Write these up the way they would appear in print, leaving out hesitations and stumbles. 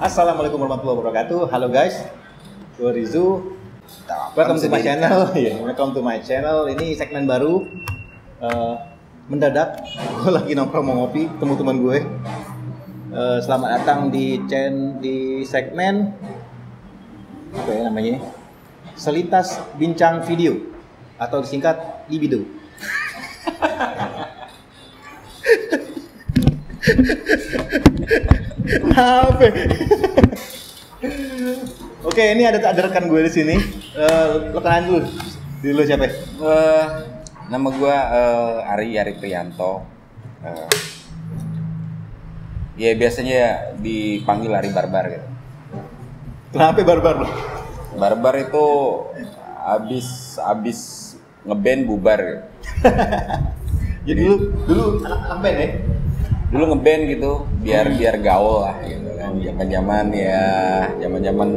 Assalamualaikum warahmatullahi wabarakatuh. Halo guys, gue Rizu. Welcome to my channel. Welcome to my channel. Ini segmen baru. Mendadak, gue lagi nongkrong mau ngopi, temu teman gue. Selamat datang di segmen apa ya namanya? Selintas bincang video atau disingkat libido. Apa? Oke, ini ada rekan gue di sini. Lo kenalan dulu siapa? Nama gue Ari Prianto. Ya biasanya dipanggil Ari Barbar gitu. Kenapa barbar lo? Barbar itu abis ngeband bubar gitu. Jadi dulu anak band ya? Dulu ngeband gitu biar gaul lah gitu kan. Zaman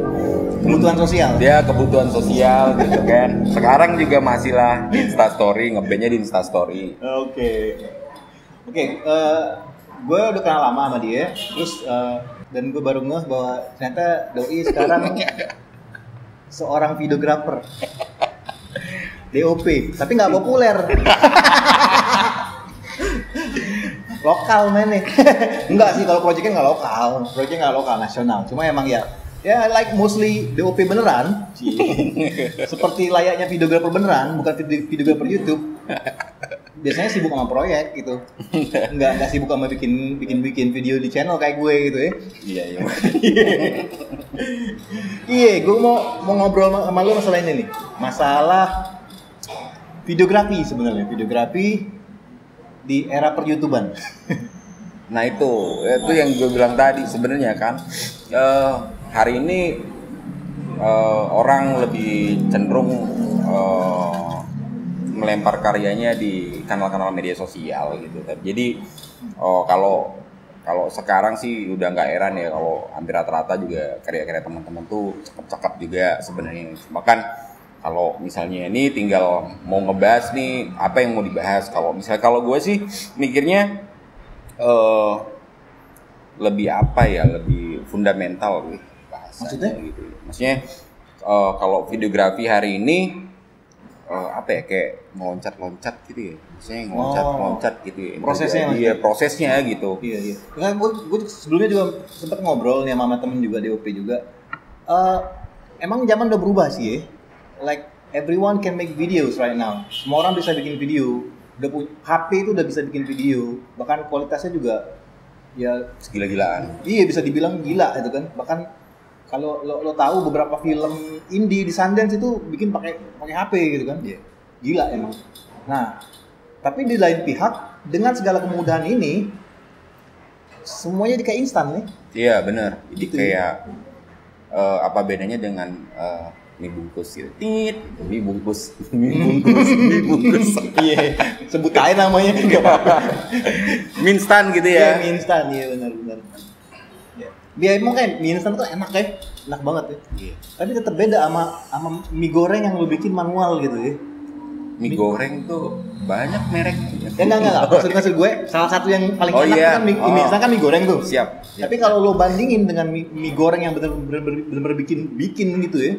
Kebutuhan sosial. Dia kebutuhan sosial gitu kan. Sekarang juga masih lah di Instastory, ngebandnya di Instastory. Oke, gue udah kenal lama sama dia. Terus dan gue baru ngeh bahwa ternyata Doi sekarang seorang videographer. DOP, tapi nggak populer. Lokal nih. Enggak sih, kalau proyeknya nggak lokal, nasional. Cuma emang ya like mostly DOP beneran. Seperti layaknya videographer beneran, bukan videographer YouTube. Biasanya sibuk sama proyek gitu. Enggak sibuk sama bikin video di channel kayak gue gitu ya. Iya. Iya, gue mau ngobrol sama lu masalah ini nih. Masalah videografi sebenarnya, videografi di era per-YouTuban. Nah itu yang gue bilang tadi sebenarnya kan hari ini orang lebih cenderung melempar karyanya di kanal-kanal media sosial gitu. Jadi kalau sekarang sih udah nggak heran ya kalau hampir rata-rata juga karya-karya teman-teman tuh cakep-cakep juga sebenarnya. Bahkan kalau misalnya ini tinggal mau ngebahas nih apa yang mau dibahas. Kalau gue sih mikirnya lebih fundamental gitu bahasanya. Maksudnya kalau videografi hari ini kayak ngeloncat-loncat gitu ya. Maksudnya ngeloncat gitu ya. Prosesnya gitu. Iya. Kan gue sebelumnya juga sempat ngobrol nih sama temen juga DOP juga. Emang zaman udah berubah sih ya. Like everyone can make videos right now. Semua orang bisa bikin video. HP itu udah bisa bikin video. Bahkan kualitasnya juga ya gila-gilaan. Iya, bisa dibilang gila itu kan. Bahkan kalau lo tahu beberapa film indie di Sundance itu bikin pakai HP gitu kan. Yeah. Gila emang. Nah, tapi di lain pihak dengan segala kemudahan ini semuanya kayak instan nih. Iya, benar. Jadi gitu, kayak apa bedanya dengan mie bungkus gitu. Mie bungkus. Iya, sebut aja namanya enggak apa-apa. Mie instan gitu ya. Iya, mie instan, iya benar. Ya. Emang kan mie instan tuh enak banget ya. Iya. Tapi tetap beda sama mie goreng yang lu bikin manual gitu ya. Mie goreng tuh banyak merek. Ya enggak. Maksud gue salah satu yang paling enak kan mie instan kan mie goreng tuh. Siap. Tapi kalau lo bandingin dengan mie goreng yang benar-benar bikin gitu ya.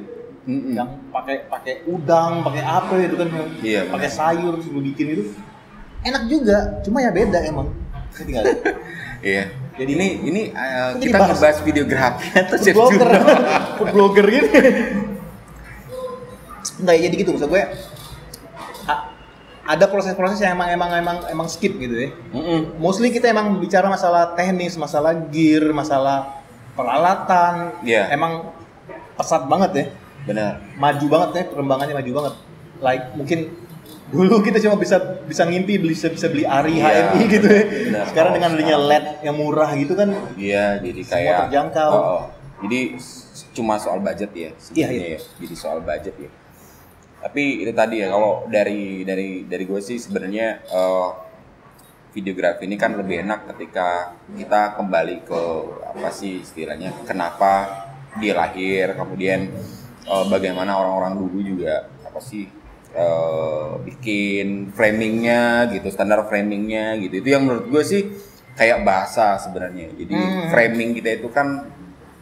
Yang pakai udang, pakai apa itu kan, pakai sayur terus lu bikin itu enak juga, cuma ya beda emang. Tinggal. Iya. Jadi ini kita ngebahas videografi atau food blogger gitu. Enggak, jadi gitu maksud gue. Ada proses-proses yang emang skip gitu ya. Mostly kita emang bicara masalah teknis, masalah gear, masalah peralatan. Yeah. Emang pesat banget ya. Benar. Maju banget ya, perkembangannya maju banget. Like mungkin dulu kita cuma bisa ngimpi bisa beli Ari HMI gitu ya. Benar. Sekarang dengan adanya LED yang murah gitu kan. Iya, jadi kayak semua terjangkau. Jadi cuma soal budget ya sebenarnya. Iya. Ya. Jadi soal budget ya. Tapi itu tadi ya, kalau dari gue sih sebenarnya videografi ini kan lebih enak ketika kita kembali ke apa sih istilahnya, kenapa dia lahir, kemudian bagaimana orang-orang dulu juga apa sih bikin framingnya gitu, standar framingnya gitu. Itu yang menurut gue sih kayak bahasa sebenarnya. Jadi framing kita itu kan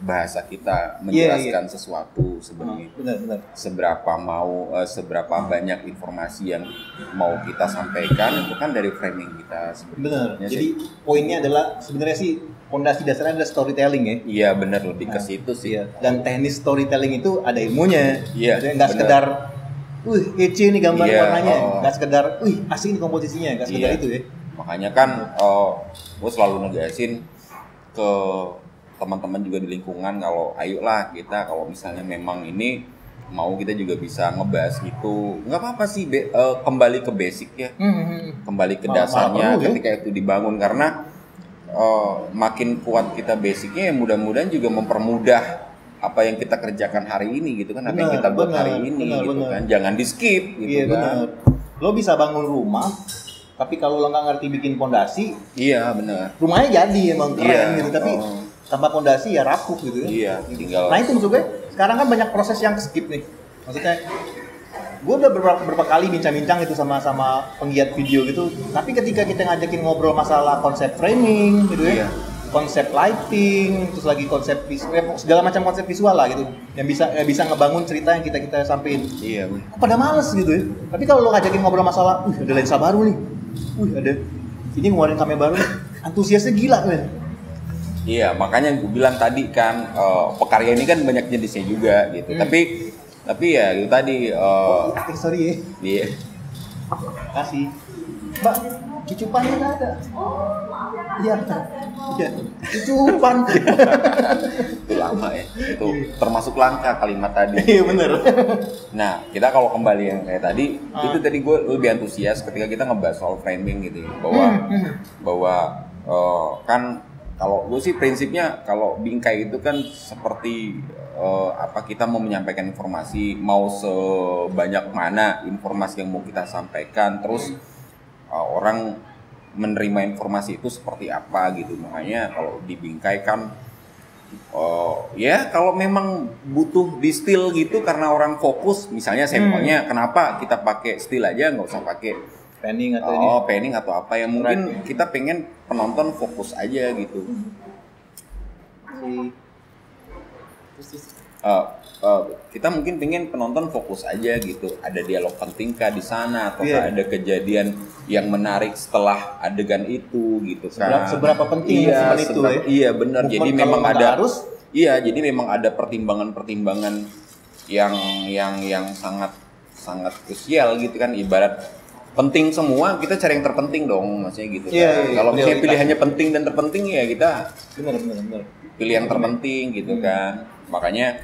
bahasa kita menjelaskan sesuatu sebenarnya. Benar. Seberapa banyak informasi yang mau kita sampaikan itu kan dari framing kita Benar. sebenarnya. Jadi poinnya adalah sebenarnya sih fondasi dasarnya adalah storytelling ya. Iya benar, lebih ke situ sih. Iya. Dan teknis storytelling itu ada ilmunya. Iya. Nggak sekedar, kece nih gambar warnanya. Nggak sekedar, asik nih komposisinya. Nggak sekedar itu ya. Makanya kan gue selalu negasin ke teman-teman juga di lingkungan kalau ayolah kita kalau misalnya memang ini mau kita juga bisa ngebahas gitu, nggak apa-apa sih kembali ke basic ya, kembali ke dasarnya ketika itu dibangun karena makin kuat kita basicnya ya mudah-mudahan juga mempermudah apa yang kita kerjakan hari ini gitu kan, apa yang kita buat hari ini gitu kan, jangan di skip gitu kan. Lo bisa bangun rumah tapi kalau lo nggak ngerti bikin pondasi, benar, rumahnya jadi emang keren gitu tapi tanpa pondasi ya rapuh gitu ya. Tinggal. Nah itu maksudnya sekarang kan banyak proses yang skip nih. Maksudnya gue udah beberapa kali bincang-bincang itu sama penggiat video gitu. Tapi ketika kita ngajakin ngobrol masalah konsep framing gitu ya, konsep lighting, terus lagi konsep visual, segala macam konsep visual lah gitu, yang bisa ngebangun cerita yang kita sampein. Iya. Pada males gitu ya. Tapi kalau lo ngajakin ngobrol masalah, ada lensa baru nih, ada ini ngeluarin kamera baru, antusiasnya gila kan. Iya, makanya gue bilang tadi kan pekarya ini kan banyak jenisnya juga gitu. Tapi ya itu tadi. Sorry ya. Iya. Kasih. Mbak, cucupannya nggak ada. Iya. Cucupan. Itu lama ya. Itu termasuk langka kalimat tadi. Iya benar. Nah, kita kalau kembali yang kayak tadi, itu tadi gue lebih antusias ketika kita ngebahas soal framing gitu, bahwa kan. Kalau gue sih prinsipnya kalau bingkai itu kan seperti kita mau menyampaikan informasi, mau sebanyak mana informasi yang mau kita sampaikan, terus orang menerima informasi itu seperti apa gitu. Makanya kalau di bingkai kan kalau memang butuh di still gitu karena orang fokus, misalnya sampelnya kenapa kita pakai still aja nggak usah pakai panning atau panning atau apa yang mungkin kita pengen penonton fokus aja gitu. Kita mungkin pengen penonton fokus aja gitu. Ada dialog penting kah di sana atau ada kejadian yang menarik setelah adegan itu gitu kan. Seberapa penting itu ya? Iya benar. Jadi memang ada jadi memang ada pertimbangan-pertimbangan yang sangat krusial gitu kan, ibarat penting semua, kita cari yang terpenting dong, maksudnya gitu kan. Kalau misalnya pilihannya penting dan terpenting ya kita benar. Pilih yang terpenting gitu kan. Makanya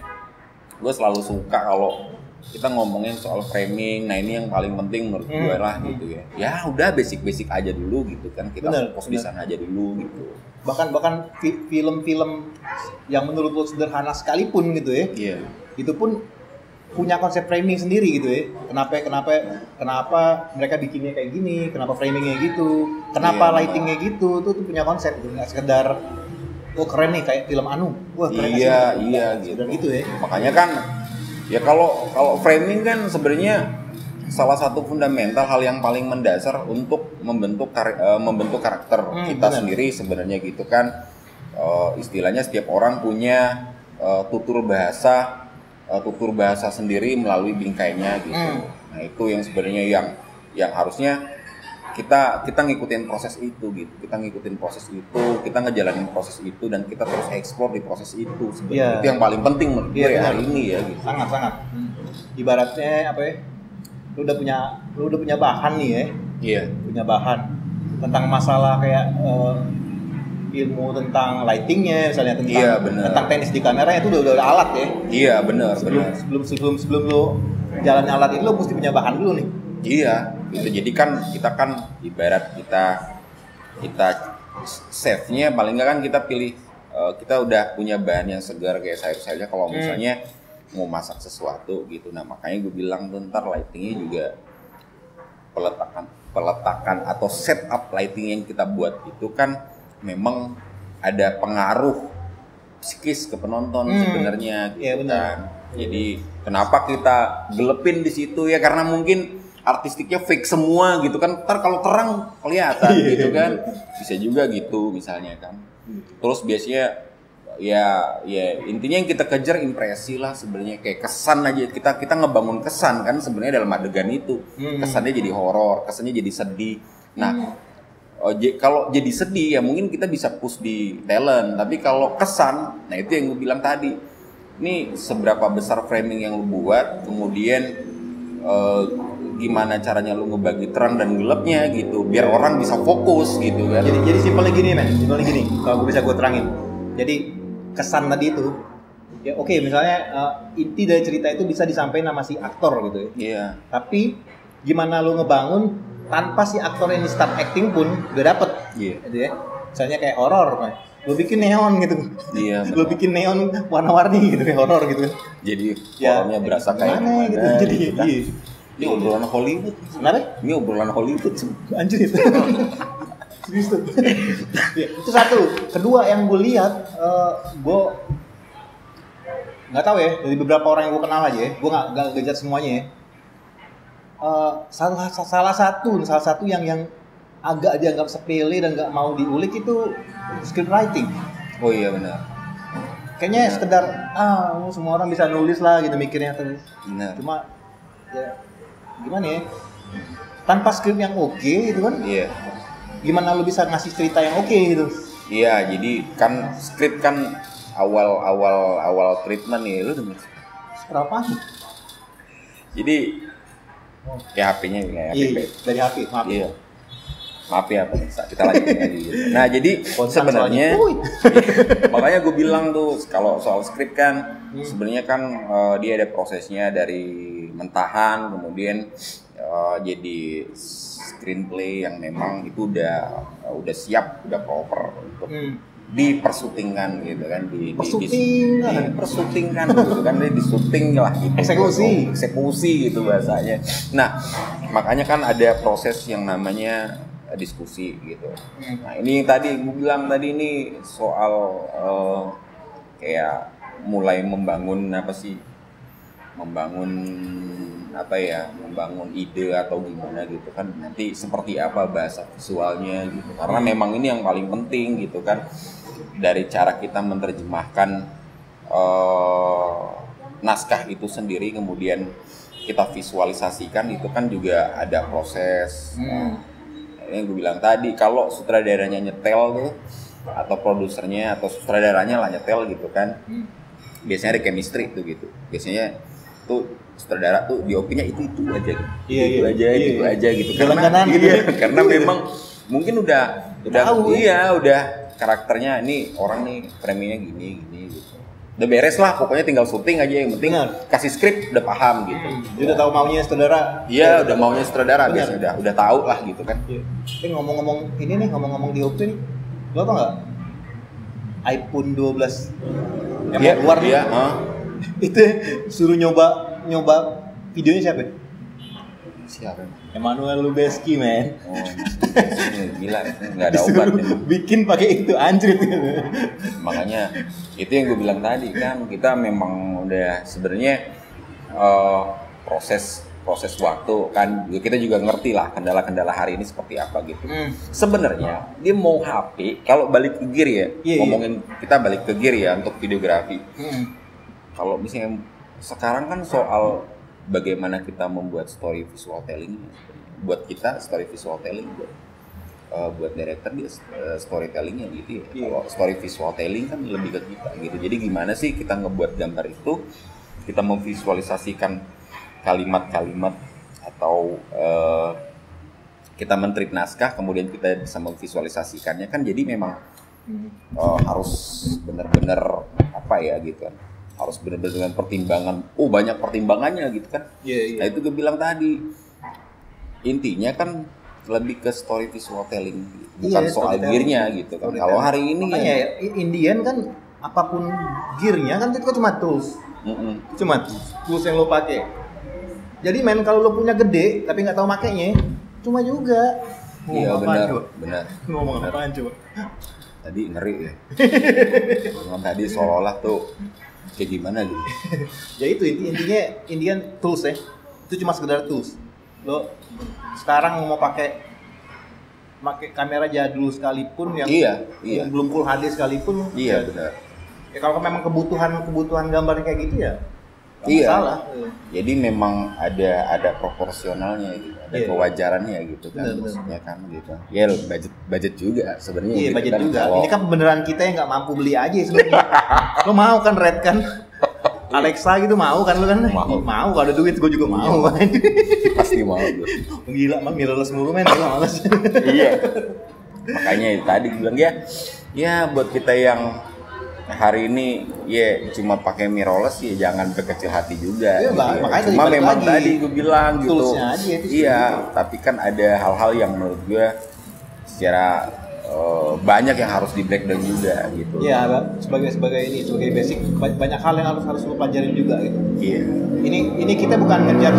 gue selalu suka kalau kita ngomongin soal framing. Nah ini yang paling penting menurut gue lah gitu ya. Ya udah basic aja dulu gitu kan. Kita fokus di sana aja dulu gitu. Bahkan film-film yang menurut lo sederhana sekalipun gitu ya. Iya. Itu pun punya konsep framing sendiri gitu ya. Kenapa mereka bikinnya kayak gini, kenapa framingnya gitu, kenapa lightingnya gitu, tuh punya konsep gitu. Nggak sekedar keren nih kayak film Anu. Wah keren gitu. Gitu ya. Makanya kan ya kalau framing kan sebenarnya salah satu fundamental hal yang paling mendasar untuk membentuk karakter kita sendiri sebenarnya gitu kan. Istilahnya setiap orang punya tutur bahasa sendiri melalui bingkainya gitu. Nah itu yang sebenarnya yang harusnya kita ngikutin proses itu gitu. Kita ngikutin proses itu, kita ngejalanin proses itu dan kita terus eksplor di proses itu sebenarnya. Itu yang paling penting menurut gue hari ini ya gitu. Sangat. Ibaratnya apa ya? Lu udah punya bahan nih ya. Iya. Punya bahan tentang masalah kayak ilmu tentang lightingnya misalnya, tentang teknis di kameranya itu udah alat ya. Iya benar. Sebelum lo jalan alat itu lo mesti punya bahan dulu nih. Iya gitu. Jadi kan kita kan ibarat kita save-nya paling nggak kan kita pilih kita udah punya bahan yang segar kayak sayur-sayurnya kalau misalnya mau masak sesuatu gitu. Nah makanya gue bilang ntar lightingnya juga peletakan atau setup lighting yang kita buat itu kan memang ada pengaruh psikis ke penonton sebenarnya gitu kan. Jadi kenapa kita gelepin di situ ya karena mungkin artistiknya fake semua gitu kan. Ntar kalau terang kelihatan gitu kan. Bisa juga gitu misalnya kan. Terus biasanya ya intinya yang kita kejar impresi lah sebenarnya, kayak kesan aja, kita ngebangun kesan kan sebenarnya dalam adegan itu. Kesannya jadi horor, kesannya jadi sedih. Nah, kalau jadi sedih ya mungkin kita bisa push di talent, tapi kalau kesan, nah itu yang gue bilang tadi, ini seberapa besar framing yang lu buat, kemudian gimana caranya lu ngebagi terang dan gelapnya gitu, biar orang bisa fokus gitu kan. Jadi simpelnya gini men, simpelnya gini, kalau gue bisa gue terangin. Jadi kesan tadi itu, ya oke, misalnya inti dari cerita itu bisa disampaikan sama si aktor gitu ya. Iya. Tapi gimana lu ngebangun tanpa si aktor ini start acting pun udah dapet. Iya. Gitu ya. Misalnya kayak horor, lu bikin neon gitu. Iya. Lu bikin neon warna-warni gitu kayak horor gitu. Jadi Ya, horornya berasa kayak gimana gitu. Jadi gitu kan. iya. Ini obrolan Hollywood. Kenapa? Ini obrolan Hollywood. Anjir itu. Serius tuh. Ya, itu satu. Kedua yang gue lihat, gue nggak tahu ya, dari beberapa orang yang gue kenal aja ya, gue nggak ngejar semuanya ya. Salah satu yang agak dianggap sepele dan nggak mau diulik itu script writing. Oh iya benar. Kayaknya sekedar semua orang bisa nulis lah gitu mikirnya terus. Benar. Cuma ya gimana ya? Tanpa skrip yang oke gitu kan? Iya. Gimana lu bisa ngasih cerita yang oke gitu? Iya, jadi kan skrip kan awal treatment nih, lu denger. Berapa nih? Jadi ya HP-nya ya Iya, dari HP, maaf. Iya. Maaf ya, kita lanjutin lagi. Gitu. Nah, jadi sebenarnya makanya gue bilang tuh kalau soal skrip kan sebenarnya kan dia ada prosesnya dari mentahan kemudian jadi screenplay yang memang itu udah siap, udah proper untuk dipersutingkan gitu kan, dipersutingkan gitu kan, dia disuting lah gitu, eksekusi gitu bahasanya. Nah makanya kan ada proses yang namanya diskusi gitu. Nah ini tadi gue bilang tadi ini soal kayak mulai membangun ide atau gimana gitu kan, nanti seperti apa bahasa visualnya gitu, karena memang ini yang paling penting gitu kan, dari cara kita menerjemahkan naskah itu sendiri kemudian kita visualisasikan itu kan juga ada proses. Ini gue bilang tadi, kalau sutradaranya nyetel tuh atau produsernya atau sutradaranya lah nyetel gitu kan, biasanya ada chemistry tuh gitu, biasanya tuh sutradara tuh diopinya itu aja gitu. Itu aja gitu. Karena memang mungkin udah karakternya ini orang nih framingnya gini gitu. Udah beres lah, pokoknya tinggal syuting aja, yang penting kasih skrip udah paham gitu. Dia udah tahu maunya sutradara. Iya, udah maunya sutradara biasanya udah tahu lah gitu kan. Tapi ngomong-ngomong DOP nih, lo tau nggak? iPhone 12 yang keluar nih. Itu suruh nyoba videonya siapa? Siapa? Emmanuel Lubezki, men. Gila, nggak ada obat. Bikin pakai itu anjrit. Makanya itu yang gue bilang tadi kan, kita memang udah sebenarnya proses waktu kan, kita juga ngerti lah kendala-kendala hari ini seperti apa gitu. Sebenarnya dia mau HP, kalau balik ke gear ya, ngomongin kita balik ke gear ya untuk videografi. Kalau misalnya sekarang kan soal bagaimana kita membuat story visual telling, buat kita story visual telling, buat director dia storytellingnya gitu ya. Kalau story visual telling kan lebih ke kita gitu. Jadi gimana sih kita ngebuat gambar itu, kita memvisualisasikan kalimat-kalimat atau kita men-treat naskah, kemudian kita bisa memvisualisasikannya kan, jadi memang harus benar-benar apa ya gitu kan, harus benar-benar dengan pertimbangan, banyak pertimbangannya gitu kan. Nah itu gue bilang tadi, intinya kan lebih ke story visual telling, bukan soal gearnya gitu kan. Kalau hari ini ya Indian kan apapun gearnya kan itu cuma tools, cuma tools yang lo pakai. Jadi men, kalau lo punya gede tapi nggak tahu makainya, cuma juga. Iya benar. Ngomong apaan coba? Tadi ngeri ya. Ngomong tadi seolah-olah tuh kayak gimana gitu. Ya itu intinya Indian tools ya. Itu cuma sekedar tools. Lo sekarang mau pakai kamera jadul sekalipun yang belum full HD sekalipun. Iya benar. Ya kalau memang kebutuhan gambarnya kayak gitu ya nggak Iya. masalah. Jadi memang ada proporsionalnya gitu, ada Iya. kewajarannya gitu kan, Benar. maksudnya kan gitu. Ya budget juga sebenarnya. Iya gitu budget kan. juga. Kalau- Ini kan beneran kita yang nggak mampu beli aja sebenarnya. Lo mau kan Red kan? Alexa gitu mau kan lo kan? Mau. Mau kalau ada duit gue juga mau. pasti mau gue. Gila mah mirrorless mulu men, gila males. Iya. Makanya tadi gue bilang ya buat kita yang hari ini ya cuma pakai mirrorless ya jangan berkecil hati juga. Iya, gitu Bang. ya. Makanya Cuma balik memang lagi. tadi gue bilang gitu. Toolsnya aja itu sih. Iya, tapi kan ada hal-hal yang menurut gue secara banyak yang harus di breakdown juga gitu. Iya, sebagai basic banyak hal yang harus lu pelajarin juga gitu. Iya. Ini kita bukan ngejar.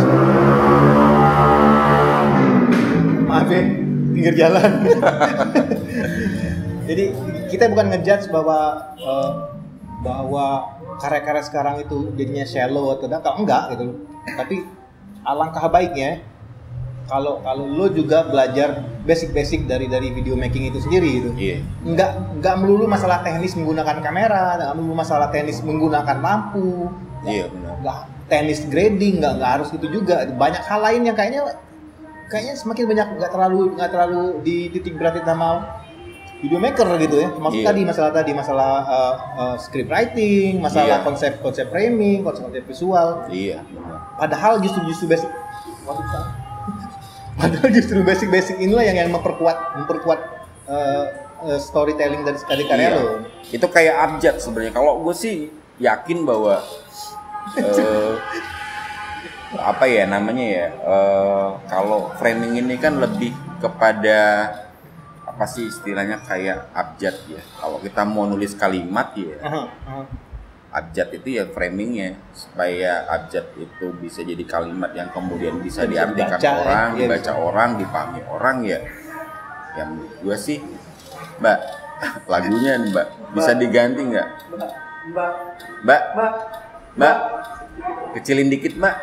Maaf ya, pinggir jalan. Jadi kita bukan ngejudge bahwa karya-karya sekarang itu jadinya shallow atau enggak gitu. Tapi alangkah baiknya kalau lo juga belajar basic dari video making itu sendiri gitu. Iya. Enggak melulu masalah teknis menggunakan kamera, enggak melulu masalah teknis menggunakan lampu. Iya benar. Enggak teknis grading, enggak harus itu juga. Banyak hal lain yang kayaknya semakin banyak enggak terlalu dititik beratin sama video maker gitu ya. Maksud Iya. masalah script writing, masalah Iya. konsep framing, konsep visual. Iya benar. Padahal justru basic. Padahal justru basic inilah yang memperkuat storytelling dari karya Iya. lo. Itu kayak abjad sebenarnya. Kalau gue sih yakin bahwa apa ya namanya ya, kalau framing ini kan lebih kepada apa sih istilahnya kayak abjad ya. Kalau kita mau nulis kalimat ya abjad itu ya framingnya, supaya abjad itu bisa jadi kalimat yang kemudian bisa Bisa diartikan dibaca, orang, ya. dibaca orang, dipahami orang ya. Yang menurut gue sih, Mbak, lagunya nih, Mbak, bisa diganti nggak? Mbak, kecilin dikit, Mbak.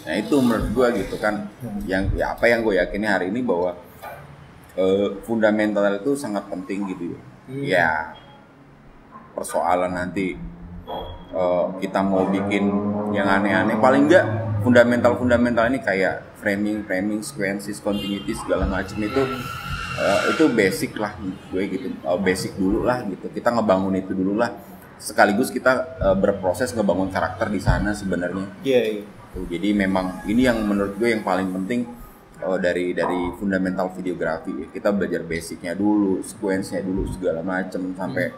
Nah itu menurut gue gitu kan, yang ya, apa yang gue yakini hari ini bahwa fundamental itu sangat penting gitu ya. Ya persoalan nanti kita mau bikin yang aneh-aneh, paling enggak fundamental ini kayak framing, sequences, continuity segala macam itu basic lah gue gitu, basic dulu lah gitu. Kita ngebangun itu dulu lah, sekaligus kita berproses ngebangun karakter di sana sebenarnya. Iya. Jadi memang ini yang menurut gue yang paling penting dari fundamental videografi. Kita belajar basicnya dulu, sequence-nya dulu segala macam sampai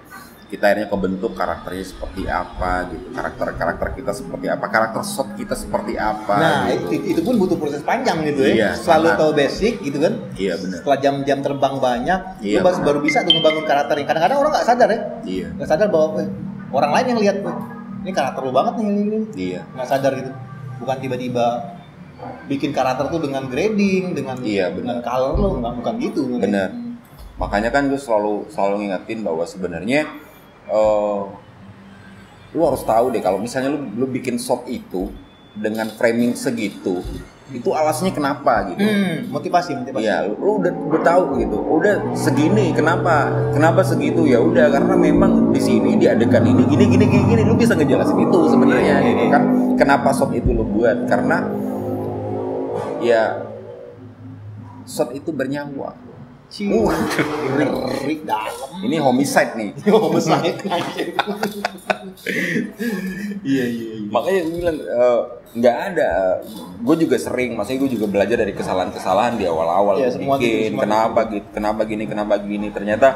kita akhirnya kebentuk karakternya seperti apa gitu, karakter kita seperti apa, karakter shot kita seperti apa. Nah gitu. itu pun butuh proses panjang gitu ya. Iya, Selalu sangat. tahu basic gitu kan. Iya benar. Setelah jam-jam terbang banyak, Iya, lu baru bisa tuh ngebangun karakternya. Kadang-kadang orang nggak sadar ya, Iya. nggak sadar bahwa orang lain yang lihat ini karakter lu banget nih ini. Iya. Nggak sadar gitu. Bukan tiba-tiba bikin karakter tuh dengan grading, dengan Iya, dengan color lo, bukan gitu. Bener. Makanya kan gue selalu ngingetin bahwa sebenarnya lu harus tahu deh kalau misalnya lu bikin shot itu dengan framing segitu, itu alasannya kenapa gitu. Motivasi. Iya, lu udah tahu gitu. Udah segini, kenapa segitu? Ya udah karena memang di sini di adegan ini gini lu bisa ngejelasin itu sebenarnya gitu kan. Kenapa shot itu lu buat? Karena ya shot itu bernyawa. Ngeri dalam. Ini homicide nih. Iya. Makanya gue bilang nggak ada. Gue juga sering, maksudnya gue juga belajar dari kesalahan-kesalahan di awal-awal Iya, semua bikin. gitu, Kenapa gini. Ternyata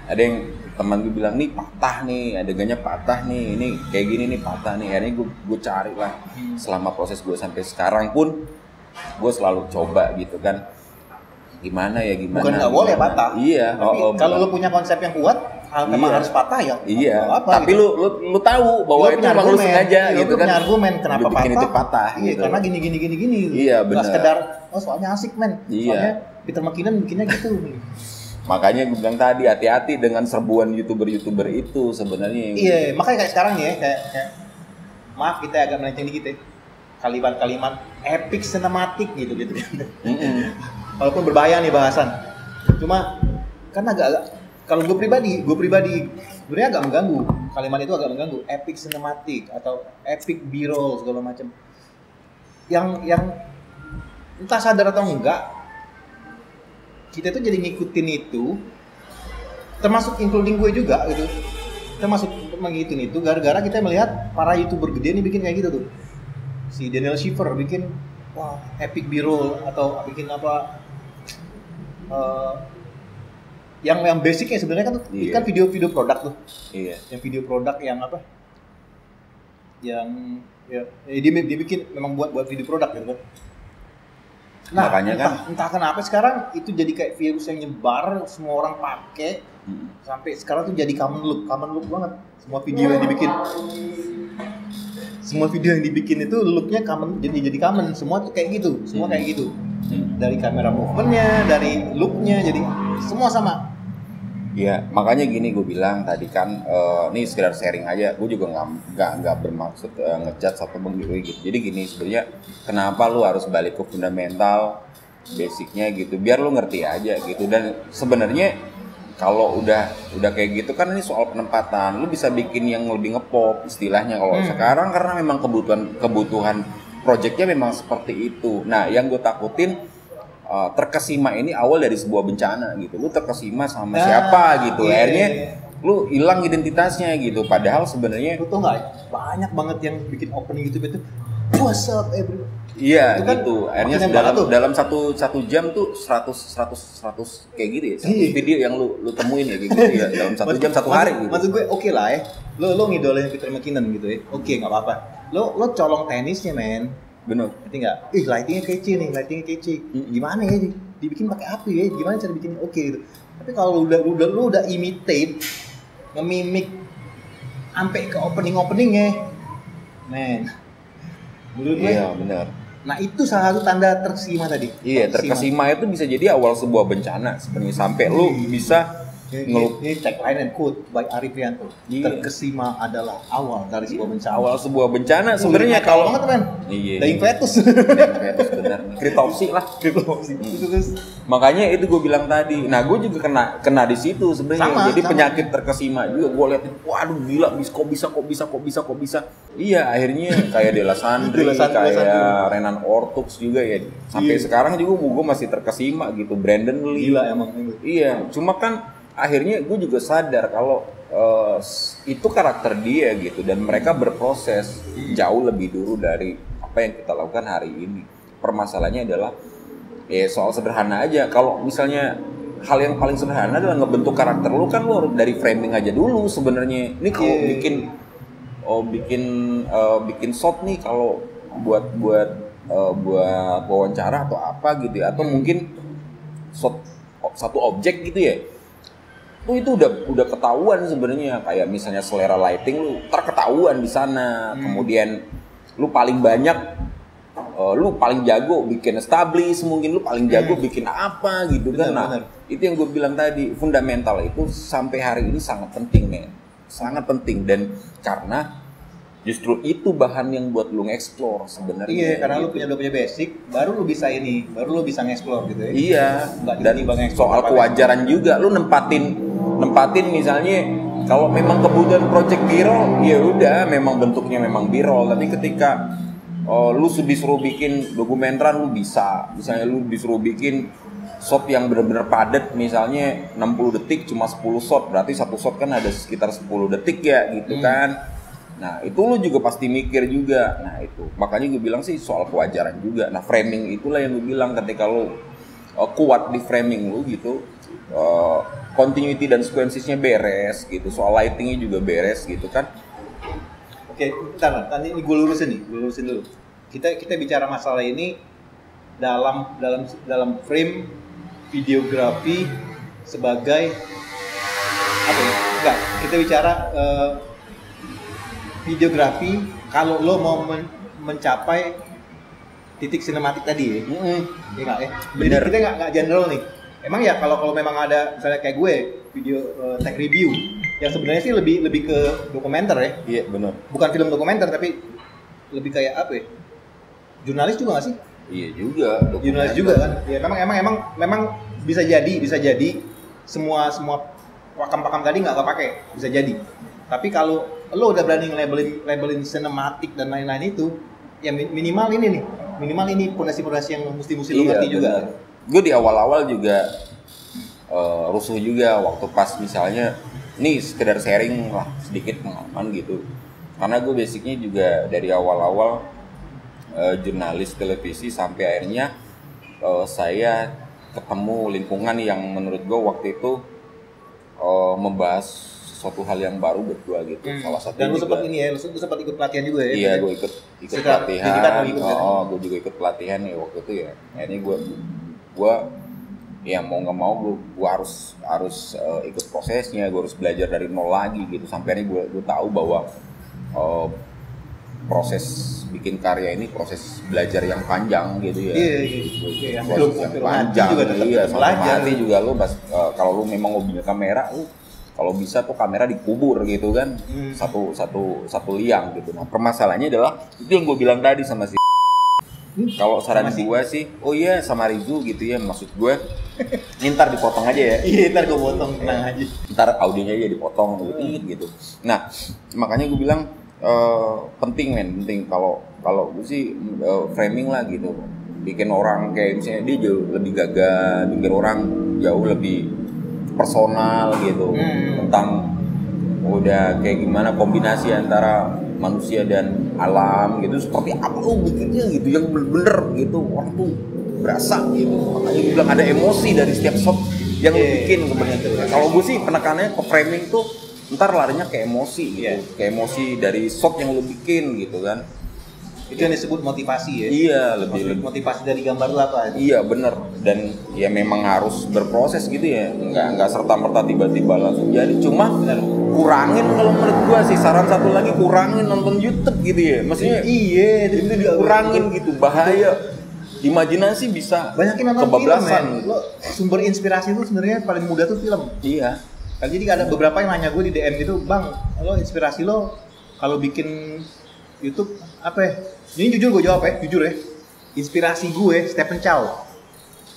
ada yang teman gue bilang nih patah nih, adegannya patah nih, ini kayak gini nih patah nih. Akhirnya gue cari lah. Selama proses gue sampai sekarang pun gue selalu coba gitu kan. Gimana. Bukan nggak boleh patah. Iya. Tapi kalau lu punya konsep yang kuat, memang harus patah ya. Iya. Apa, tapi gitu. lu tahu bahwa itu emang lu sengaja gitu kan. Punya argumen kenapa bikin patah? itu patah Iya, gitu. karena gini. Iya, benar. Nggak sekedar soalnya asik men. Iya. Soalnya Peter McKinnon bikinnya gitu. Makanya gue bilang tadi hati-hati dengan serbuan youtuber itu sebenarnya. Iya, makanya kayak sekarang nih ya, kayak maaf kita agak melenceng dikit ya. Kalimat-kalimat epic sinematik gitu. Walaupun berbahaya nih bahasan. Cuma kan agak Kalau gue pribadi sebenarnya agak mengganggu, kalimat itu agak mengganggu. Epic cinematic atau epic B-roll segala macam. Yang entah sadar atau enggak, kita tuh jadi ngikutin itu, termasuk including gue juga gitu. Kita masuk mengikutin itu gara-gara kita melihat para YouTuber gede nih bikin kayak gitu tuh. Si Daniel Shiver bikin wah epic B-roll atau bikin apa yang basicnya sebenarnya kan tuh kan video-video produk tuh. Iya. Yang video produk yang apa? Yang dia bikin memang buat video produk gitu kan. Nah, makanya entah kenapa sekarang itu jadi kayak virus yang nyebar, semua orang pakai. Sampai sekarang tuh jadi common look banget. Semua video yang dibikin itu looknya common, jadi common. Semua tuh kayak gitu, kayak gitu. Dari kamera movementnya, dari looknya, jadi semua sama. Iya, makanya gini gue bilang tadi kan, ini sekedar sharing aja. Gue juga nggak bermaksud ngejudge atau menggurui gitu. Jadi gini sebenarnya, kenapa lu harus balik ke fundamental, basicnya gitu, biar lu ngerti aja gitu. Dan sebenarnya kalau udah kayak gitu kan ini soal penempatan, lu bisa bikin yang lebih ngepop istilahnya kalau sekarang karena memang kebutuhan projectnya memang seperti itu. Nah, yang gue takutin terkesima ini awal dari sebuah bencana gitu. Lu terkesima sama siapa gitu. Akhirnya lu hilang identitasnya gitu. Padahal sebenarnya lu tuh nggak banyak banget yang bikin opening YouTube itu what's up everyone. Iya kan gitu. Akhirnya dalam satu jam tuh 100 kayak gitu ya. 100 video yang lu temuin ya kayak gitu ya. Dalam 1 jam 1 hari gitu. Maksud gue oke lah ya. Lu ngidolain Peter McKinnon gitu ya. Oke, enggak apa-apa. Lu colong tenisnya, men. Bener. Ngerti nggak? Lightingnya kece. Gimana ya? Dibikin pakai api ya? Gimana cara bikin oke gitu? Tapi kalau lu udah imitate, nge-mimic sampai ke openingnya, men. Menurut gue. Iya benar. Nah itu salah satu tanda terkesima tadi. Iya, terkesima itu bisa jadi awal sebuah bencana sebenarnya sampai lu bisa ini tagline and quote by Arif Rianto. Terkesima adalah awal dari sebuah bencana. Awal sebuah bencana sebenarnya kalau banget men. Iya. Dying fetus. Benar. Kritopsi lah. Makanya itu gue bilang tadi. Nah, gue juga kena di situ sebenarnya. Jadi penyakit terkesima juga gue liatin. Waduh gila, kok bisa. Iya, akhirnya kayak Della Sandri, kayak Renan Ortux juga ya. Sampai sekarang juga gue masih terkesima gitu. Brandon Lee. Gila emang. Iya, cuma kan akhirnya gue juga sadar kalau itu karakter dia gitu dan mereka berproses jauh lebih dulu dari apa yang kita lakukan hari ini. Permasalahannya adalah soal sederhana aja. Kalau misalnya hal yang paling sederhana adalah ngebentuk karakter lu kan lu harus dari framing aja dulu sebenarnya. Ini kalau bikin shot nih kalau buat wawancara atau apa gitu ya, atau mungkin shot satu objek gitu ya. Itu udah ketahuan sebenarnya, kayak misalnya selera lighting lu terketahuan di sana. Kemudian lu paling jago bikin establish, mungkin lu paling jago bikin apa gitu kan. Nah, itu yang gue bilang tadi, fundamental itu sampai hari ini sangat penting, men. Sangat penting, dan karena justru itu bahan yang buat lu nge-explore sebenarnya. Iya, karena gitu. Lu punya basic, baru lu bisa nge-explore gitu ya. Iya. Dan soal kewajaran juga, lu nempatin misalnya kalau memang kebutuhan project B-roll, ya udah memang bentuknya memang B-roll. Tapi ketika lu disuruh bikin dokumentaran, lu bisa. Misalnya lu disuruh bikin shot yang benar-benar padat, misalnya 60 detik cuma 10 shot, berarti satu shot kan ada sekitar 10 detik ya gitu kan. Nah itu lu juga pasti mikir juga. Nah itu makanya gue bilang sih soal kewajaran juga. Nah framing itulah yang gue bilang, ketika lu kuat di framing lu gitu, continuity dan sequencesnya beres gitu, soal lightingnya juga beres gitu kan. Oke, bentar, tadi ini gue lurusin dulu. Kita bicara masalah ini dalam frame videografi sebagai apa ya? Enggak, kita bicara videografi kalau lo mau mencapai titik sinematik tadi ya. Ya enggak ya? Jadi kita enggak general nih. Emang ya kalau memang ada misalnya kayak gue video tech review yang sebenarnya sih lebih ke dokumenter ya. Iya, benar. Bukan film dokumenter tapi lebih kayak apa ya? Jurnalis juga enggak sih? Iya juga, jurnalis juga kan. Ya memang bisa jadi semua pakam-pakam tadi nggak pakai, bisa jadi. Tapi kalau lo udah berani labelin sinematik dan lain-lain itu, ya minimal ini nih, minimal ini pondasi-pondasi yang mesti lo ngerti juga. Gue di awal-awal juga rusuh juga waktu pas misalnya, ini sekedar sharing lah sedikit pengalaman gitu. Karena gue basicnya juga dari awal-awal jurnalis televisi sampai akhirnya saya ketemu lingkungan yang menurut gue waktu itu membahas sesuatu hal yang baru buat gue gitu. Salah satu. Dan lu sempat ini ya, lu sempat ikut pelatihan juga ya? Iya, gue ikut pelatihan. Gue juga ikut pelatihan ya waktu itu ya. Akhirnya gue ya mau nggak mau gue harus ikut prosesnya, gue harus belajar dari nol lagi gitu. Sampai ini gue tahu bahwa proses bikin karya ini proses belajar yang panjang gitu ya. Iya. Proses yang panjang juga iya, sampai mati juga lo kalau lo memang hobinya kamera, lo kalau bisa tuh kamera dikubur gitu kan. Satu liang gitu. Nah, permasalahannya adalah itu yang gue bilang tadi sama si kalau saran gue sih, oh iya sama Rizu gitu ya, maksud gue ntar dipotong aja ya. Iya, ntar gue potong, tenang aja. Ntar audionya aja dipotong gitu. Nah, makanya gue bilang penting kalau gue sih framing lah gitu, bikin orang kayak misalnya dia jauh lebih gagah, bikin orang jauh lebih personal gitu tentang udah kayak gimana kombinasi antara manusia dan alam gitu, seperti apa lo bikinnya gitu yang bener-bener gitu orang tuh berasa gitu. Makanya gue bilang ada emosi dari setiap shot yang lo bikin sebenarnya. Kalau gue sih penekanannya ke framing tuh ntar larinya ke emosi gitu, ke emosi dari shot yang lo bikin gitu kan. Itu yang disebut motivasi ya? Iya, lebih motivasi dari gambar lo apa? Iya bener, dan ya memang harus berproses gitu ya, nggak serta-merta tiba-tiba langsung jadi. Cuma kurangin kalau menurut gua sih, saran satu lagi kurangin nonton YouTube gitu ya, maksudnya iya itu kurangin gitu, bahaya. Imajinasi bisa banyakin nonton kebablasan. Film, lo sumber inspirasi itu sebenarnya paling mudah tuh film. Iya. Jadi ada beberapa yang nanya gue di DM gitu, bang, lo inspirasi lo kalau bikin YouTube apa ya? Ini jujur gue jawab ya, jujur ya. Inspirasi gue Stephen Chow.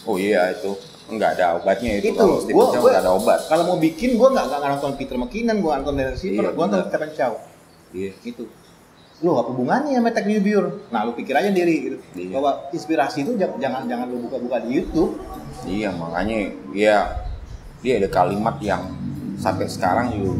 Oh iya itu, nggak ada obatnya itu. Kalau Stephen Chow nggak ada obat. Kalau mau bikin gue nggak nonton Peter McKinnon, gue nonton Darren Silver, gue nonton Stephen Chow. Iya. Gitu. Lo apa hubungannya sama tech reviewer? Nah lo pikir aja sendiri gitu. Iya. Bahwa inspirasi itu jangan lo buka-buka di YouTube. Iya makanya dia ada kalimat yang sampai sekarang juga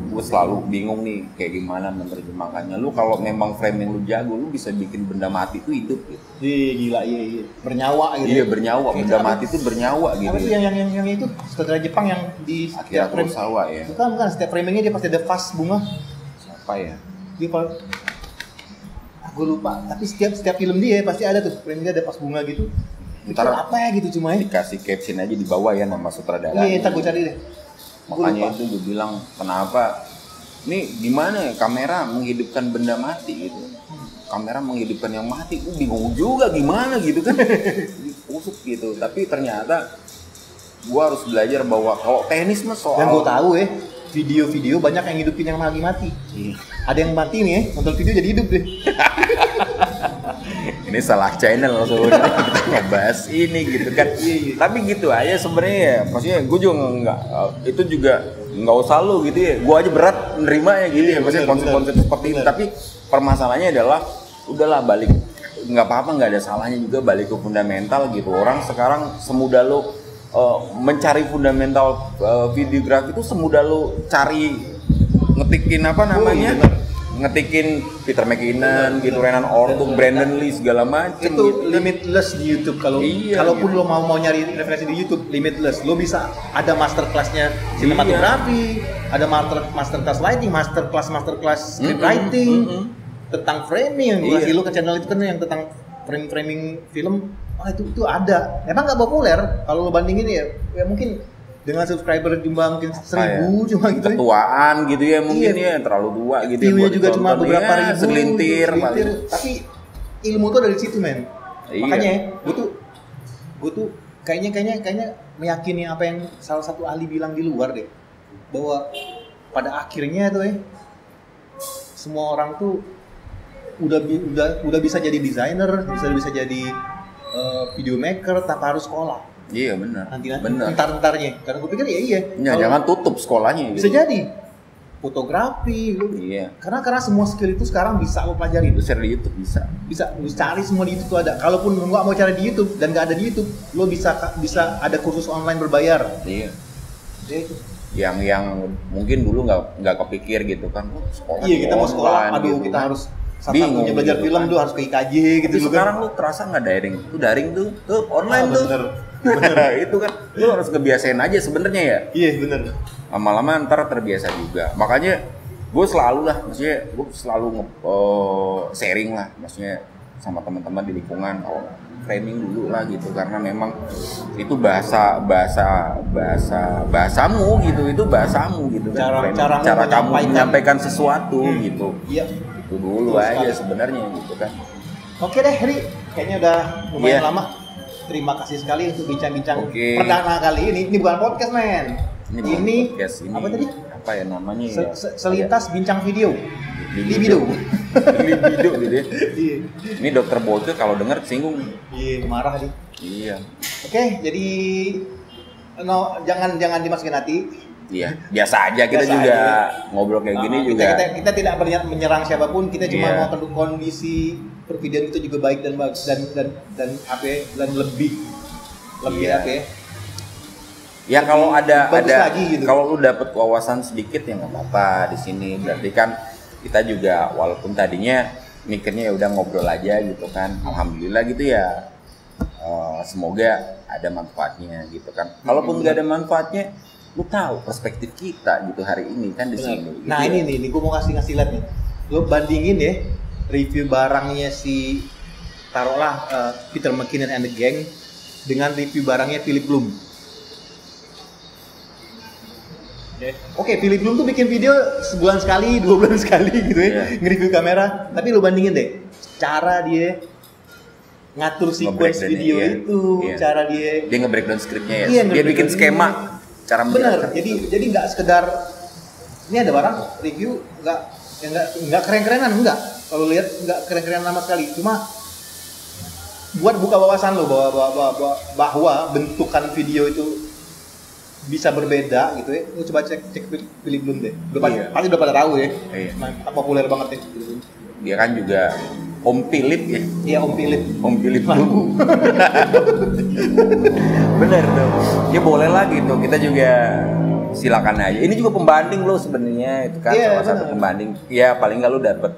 gue selalu bingung nih kayak gimana menerjemahkannya. Lu kalau memang framing lu jago, lu bisa bikin benda mati itu hidup gitu. Gila, iya. Bernyawa gitu. Iya, bernyawa. Benda mati itu bernyawa gitu. Apa sih yang itu sutradara Jepang yang di Akira Kurosawa ya. Bukan, setiap framingnya dia pasti ada vas bunga. Siapa ya? Dia gue lupa, tapi setiap film dia pasti ada tuh framingnya ada vas bunga gitu. Ntar apa ya gitu cuma ya. Dikasih caption aja di bawah ya nama sutradara. Iya, ntar gue cari deh. Makanya itu gue bilang kenapa nih gimana ya kamera menghidupkan benda mati gitu. Kamera menghidupkan yang mati, gue bingung juga gimana gitu kan. Kusut gitu. Tapi ternyata gue harus belajar bahwa kalau teknis mah soal. Yang gue tahu ya, video-video banyak yang hidupin yang lagi mati. Iya. Ada yang mati nih ya, nonton video jadi hidup deh. Ini salah channel sebenarnya kita ngebahas ini gitu kan. Tapi gitu aja sebenarnya ya. Maksudnya gue juga nggak itu juga nggak usah lu gitu ya. Gue aja berat menerimanya gitu ya. Maksudnya konsep-konsep seperti ini. Tapi permasalahannya adalah udahlah balik. Nggak apa-apa, nggak ada salahnya juga balik ke fundamental gitu. Orang sekarang semudah lu mencari fundamental videografi itu semudah lu cari ngetikin apa namanya. Ngetikin Peter McKinnon gitu, Renan Ortung, Brandon Lee segala macam. Itu gitu. limitless di YouTube kalaupun lo mau nyari referensi di YouTube limitless. Lo bisa ada masterclassnya sinematografi, ada masterclass lighting, masterclass script writing, tentang framing yang gue kasih lo ke channel itu kan yang tentang framing film. Itu ada. Emang nggak populer kalau lo bandingin ya mungkin dengan subscriber jumlah mungkin 1.000 cuma gitu. Ketuaan gitu ya mungkin ya terlalu tua gitu. View-nya juga cuma beberapa ribu. Segelintir. Tapi ilmu tuh dari situ men. Iya. Makanya gue tuh kayaknya meyakini apa yang salah satu ahli bilang di luar deh, bahwa pada akhirnya tuh semua orang tuh udah bisa jadi desainer, bisa jadi video maker tanpa harus sekolah. Iya benar. Nanti Benar. entar-entarnya. Karena gue pikir ya iya. Ya, jangan tutup sekolahnya Bisa gitu. jadi fotografi lu. Iya. Karena semua skill itu sekarang bisa lo pelajari. Lu share di YouTube bisa. Bisa lu cari semua di YouTube tuh ada. Kalaupun lu nggak mau cari di YouTube dan nggak ada di YouTube, lo bisa ada kursus online berbayar. Iya. Jadi, Yang mungkin dulu nggak kepikir gitu kan. Oh, sekolah iya kita mau sekolah, online aduh gitu kita kan. harus Bingung satu-satunya belajar gitu film kan. tuh harus ke IKJ gitu. Tapi sekarang lu terasa nggak daring tuh online tuh. Bener. Itu kan lu harus kebiasain aja sebenarnya ya. Iya bener. Lama-lama ntar terbiasa juga. Makanya gue selalu lah, maksudnya gue selalu sharing lah, maksudnya sama teman-teman di lingkungan kalau framing dulu lah gitu, karena memang itu bahasamu gitu, itu bahasamu gitu kan. Cara kamu menyampaikan sesuatu gitu. Iya. Itu dulu Betul aja sekali. sebenarnya gitu kan. Oke deh, Ri. Kayaknya udah lumayan Iya. lama. Terima kasih sekali untuk bincang-bincang Oke. perdana kali ini. Ini bukan podcast, men. Ini podcast ini apa tadi? apa ya namanya ya? Selintas bincang video. Libido. Libido gitu ya. Iya. Ini Dokter Boyke kalau dengar singgung. Iya, marah nih. Iya. Oke, jadi jangan dimasukin hati. Iya, biasa aja kita Biasa juga aja. ngobrol kayak gini Kita- juga. Kita tidak berniat menyerang siapapun, kita cuma Iya. mau kondisi pervideoan itu juga baik dan bagus dan apa ya, dan lebih Iya. apa ya? Ya kalau bagus ada lagi gitu. kalau lu dapet wawasan sedikit ya nggak apa-apa di sini. Berarti kan kita juga walaupun tadinya mikirnya ya udah ngobrol aja gitu kan. Alhamdulillah gitu ya. Semoga ada manfaatnya gitu kan. Kalaupun nggak ada manfaatnya, lu tahu perspektif kita gitu hari ini kan di Benar. sini. Nah gitu ini gue mau kasih lihat nih. Lo bandingin ya review barangnya si taruhlah Peter McKinnon and the Gang dengan review barangnya Philip Bloom. Oke, Philip Bloom tuh bikin video sebulan sekali, 2 bulan sekali gitu ya, Iya. nge-review kamera. Tapi lo bandingin deh, cara dia ngatur sequence Nge-breakdown-nya, video iya. itu, Iya. cara dia Dia nge-breakdown skripnya ya. Iya, Dia bikin nge-breakdown skema ini. cara bener. menjelaskan. Jadi nggak sekedar ini ada barang review nggak keren-kerenan enggak. Kalau lihat nggak keren-kerenan sama sekali. Cuma buat buka wawasan lo bahwa bentukan video itu bisa berbeda gitu ya. Lu coba cek Philip Bloom deh. Iya. Pasti udah pada tahu ya. Iya. Populer banget ya. Dia kan juga Om Philip ya. Iya, Om Philip. Om Philip dulu. Bener tuh. Ya boleh lah gitu. Kita juga silakan aja. Ini juga pembanding lo sebenarnya itu kan Iya, salah satu bener. pembanding. Ya paling nggak lo dapet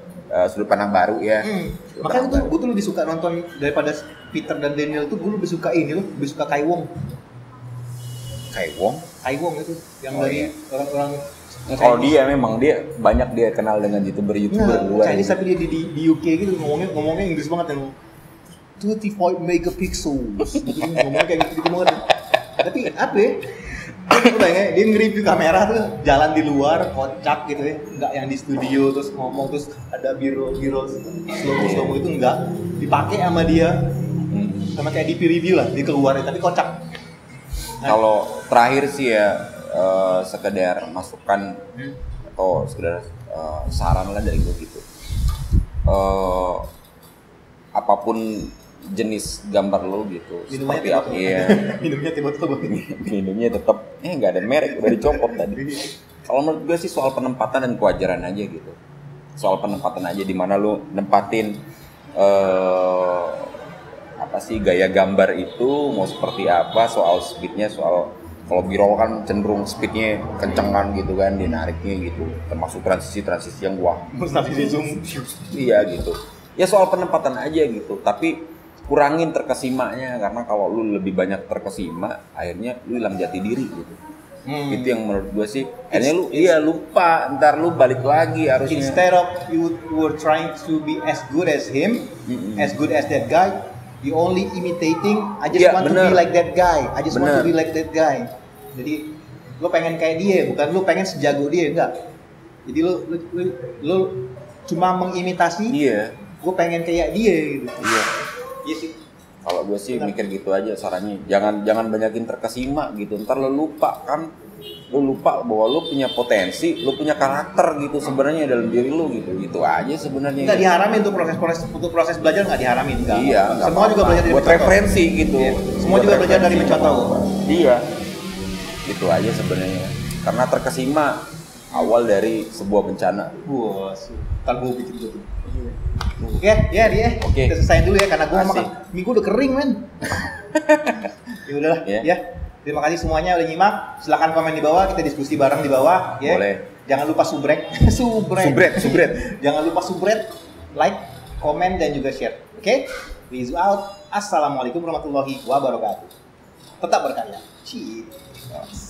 sudut pandang baru ya. Sudut Makanya pandang gue tuh lebih suka nonton daripada Peter dan Daniel tuh gue lebih suka ini loh, lebih suka Kai Wong. Kayak Wong. Kai Wong itu yang Oh, dari iya. orang-orang Kalau dia memang dia banyak dia kenal dengan youtuber luar. Chinese tapi dia di UK gitu ngomongnya Inggris banget yang 25 megapixels gitu, ngomongnya kayak gitu banget. Tapi apa ya? Dia nge-review kamera tuh jalan di luar kocak gitu ya, nggak yang di studio terus ngomong terus ada biro slow itu enggak dipakai sama dia sama kayak di review lah di keluar tapi kocak. Kalau terakhir sih ya sekedar masukan atau sekedar saran lah dari gue gitu. Apapun jenis gambar lo gitu, seperti apa ya. Minumnya tiba-tiba Minumnya tetap nggak ada merek, udah dicopot tadi. Kalau menurut gue sih soal penempatan dan kewajaran aja gitu. Soal penempatan aja di mana lo nempatin apa sih gaya gambar itu mau seperti apa, soal speednya, soal kalau B-roll kan cenderung speednya kencengan gitu kan, dinariknya gitu, termasuk transisi yang wah mustahil zoom. iya gitu. Ya soal penempatan aja gitu, tapi kurangin terkesimanya, karena kalau lu lebih banyak terkesima akhirnya lu hilang jati diri gitu. Itu yang menurut gue sih akhirnya lu lupa, ntar lu balik lagi harusnya. Instead of you were trying to be as good as him, as good as that guy, you only imitating. I just Iya, want to bener. be like that guy. I just want to Bener. be like that guy. Jadi lu pengen kayak dia, bukan lu pengen sejago dia, enggak. Jadi lu cuma mengimitasi. Iya. Gue pengen kayak dia gitu. Iya. Iya sih. Kalau gue sih mikir gitu aja sarannya. Jangan banyakin terkesima gitu. Ntar lo lupa kan. Lo lupa bahwa lo punya potensi, lo punya karakter gitu sebenarnya dalam diri lo gitu. Itu aja sebenarnya. Nggak diharamin untuk proses belajar nggak diharamin. Enggak. Iya, nggak Semua juga apa-apa. belajar dari buat contoh. referensi gitu. Iya. Semua Semua juga belajar dari mencontoh. Iya. Itu aja sebenarnya. Karena terkesima awal dari sebuah bencana. Wah, ntar gue bikin tuh. Oke, ya dia. Oke. Kita selesaiin dulu ya karena gue Asik. makan mie gue udah kering, men. Ya udahlah, ya. Terima kasih semuanya udah nyimak. Silakan komen di bawah, kita diskusi bareng di bawah, ya. Boleh. Jangan lupa subrek. Subret. Jangan lupa subret, like, komen dan juga share. Oke? Peace out. Assalamualaikum warahmatullahi wabarakatuh. Tetap berkarya. Cheers.